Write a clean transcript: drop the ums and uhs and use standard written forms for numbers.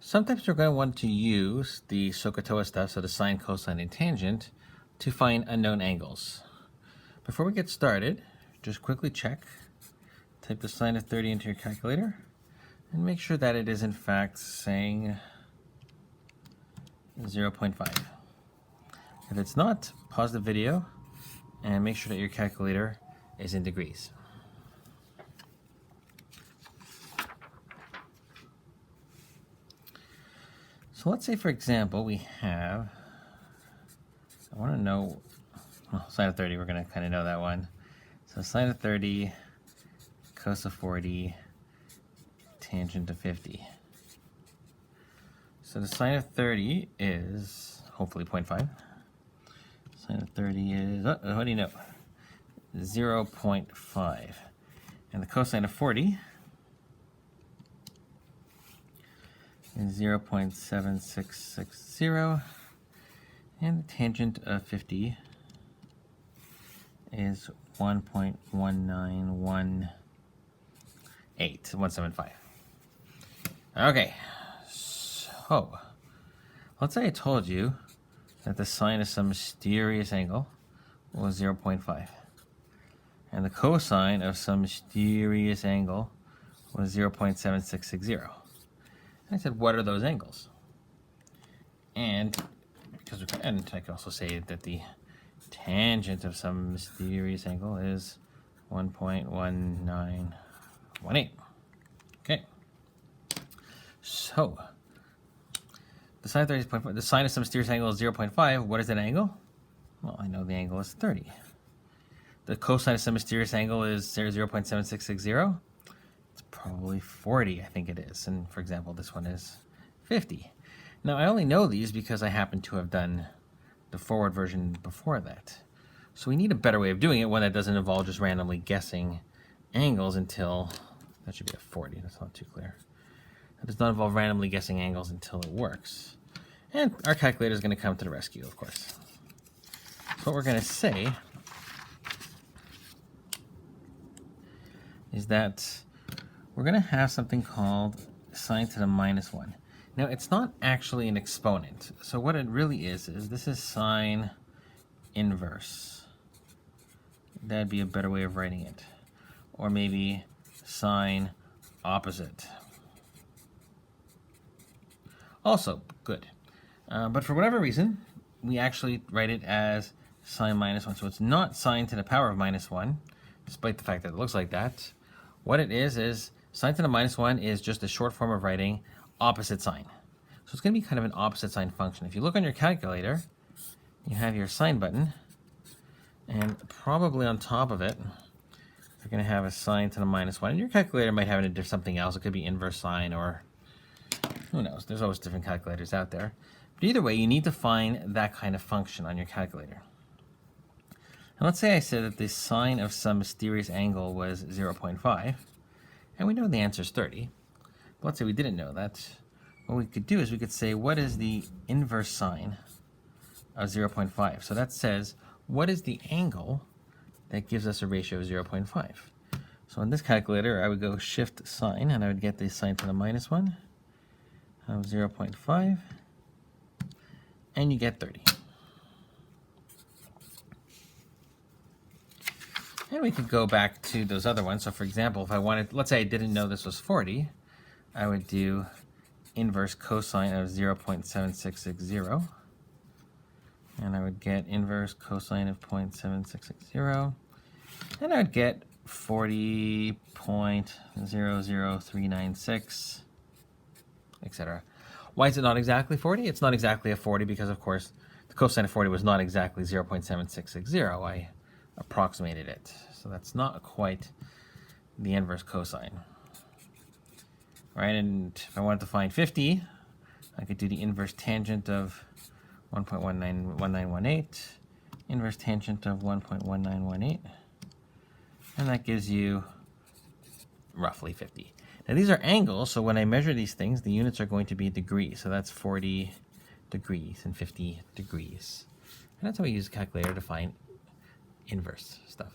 Sometimes we're going to want to use the SOHCAHTOA stuff, so the sine, cosine, and tangent, to find unknown angles. Before we get started, just quickly check. Type the sine of 30 into your calculator and make sure that it is in fact saying 0.5. If it's not, pause the video and make sure that your calculator is in degrees. So let's say, for example, we have, I want to know, sine of 30, we're going to kind of know that one. So sine of 30, cos of 40, tangent of 50. So the sine of 30 is hopefully 0.5. Sine of 30 is, what do you know? 0.5. And the cosine of 40 is 0.7660. And the tangent of 50 is 1.1918, 175. Okay, so let's say I told you that the sine of some mysterious angle was 0.5, and the cosine of some mysterious angle was 0.7660. And I said, what are those angles? And I can also say that the tangent of some mysterious angle is 1.1918. Okay. So the sine of 30 is 0.5. The sine of some mysterious angle is 0.5. What is that angle? Well, I know the angle is 30. The cosine of some mysterious angle is 0.7660. It's probably 40, I think it is. And for example, this one is 50. Now, I only know these because I happen to have done the forward version before that. So we need a better way of doing it, one that doesn't involve just randomly guessing angles until, that should be a 40, that's not too clear. That does not involve randomly guessing angles until it works. And our calculator is going to come to the rescue, of course. So what we're going to say is that we're going to have something called sine to the minus 1. Now, it's not actually an exponent. So what it really is this is sine inverse. That'd be a better way of writing it. Or maybe sine opposite. Also good. But for whatever reason, we actually write it as sine minus 1. So it's not sine to the power of minus 1, despite the fact that it looks like that. What it is sine to the minus 1 is just a short form of writing opposite sign. So it's going to be kind of an opposite sign function. If you look on your calculator, you have your sine button, and probably on top of it, you're going to have a sine to the minus 1. And your calculator might have it in something else. It could be inverse sine, or who knows. There's always different calculators out there. But either way, you need to find that kind of function on your calculator. And let's say I said that the sine of some mysterious angle was 0.5, and we know the answer is 30. But let's say we didn't know that. What we could do is we could say, what is the inverse sine of 0.5? So that says, what is the angle that gives us a ratio of 0.5? So in this calculator, I would go shift sine, and I would get the sine to the minus 1 of 0.5, and you get 30. And we could go back to those other ones. So for example, if I wanted, let's say I didn't know this was 40, I would do inverse cosine of 0.7660. And I would get inverse cosine of 0.7660. And I would get 40.00396, etc. Why is it not exactly 40? It's not exactly a 40 because, of course, the cosine of 40 was not exactly 0.7660. I approximated it. So that's not quite the inverse cosine. Right, and if I wanted to find 50, I could do the inverse tangent of 1.1918, inverse tangent of 1.1918, and that gives you roughly 50. Now these are angles, so when I measure these things, the units are going to be degrees. So that's 40 degrees and 50 degrees. And that's how we use a calculator to find inverse stuff.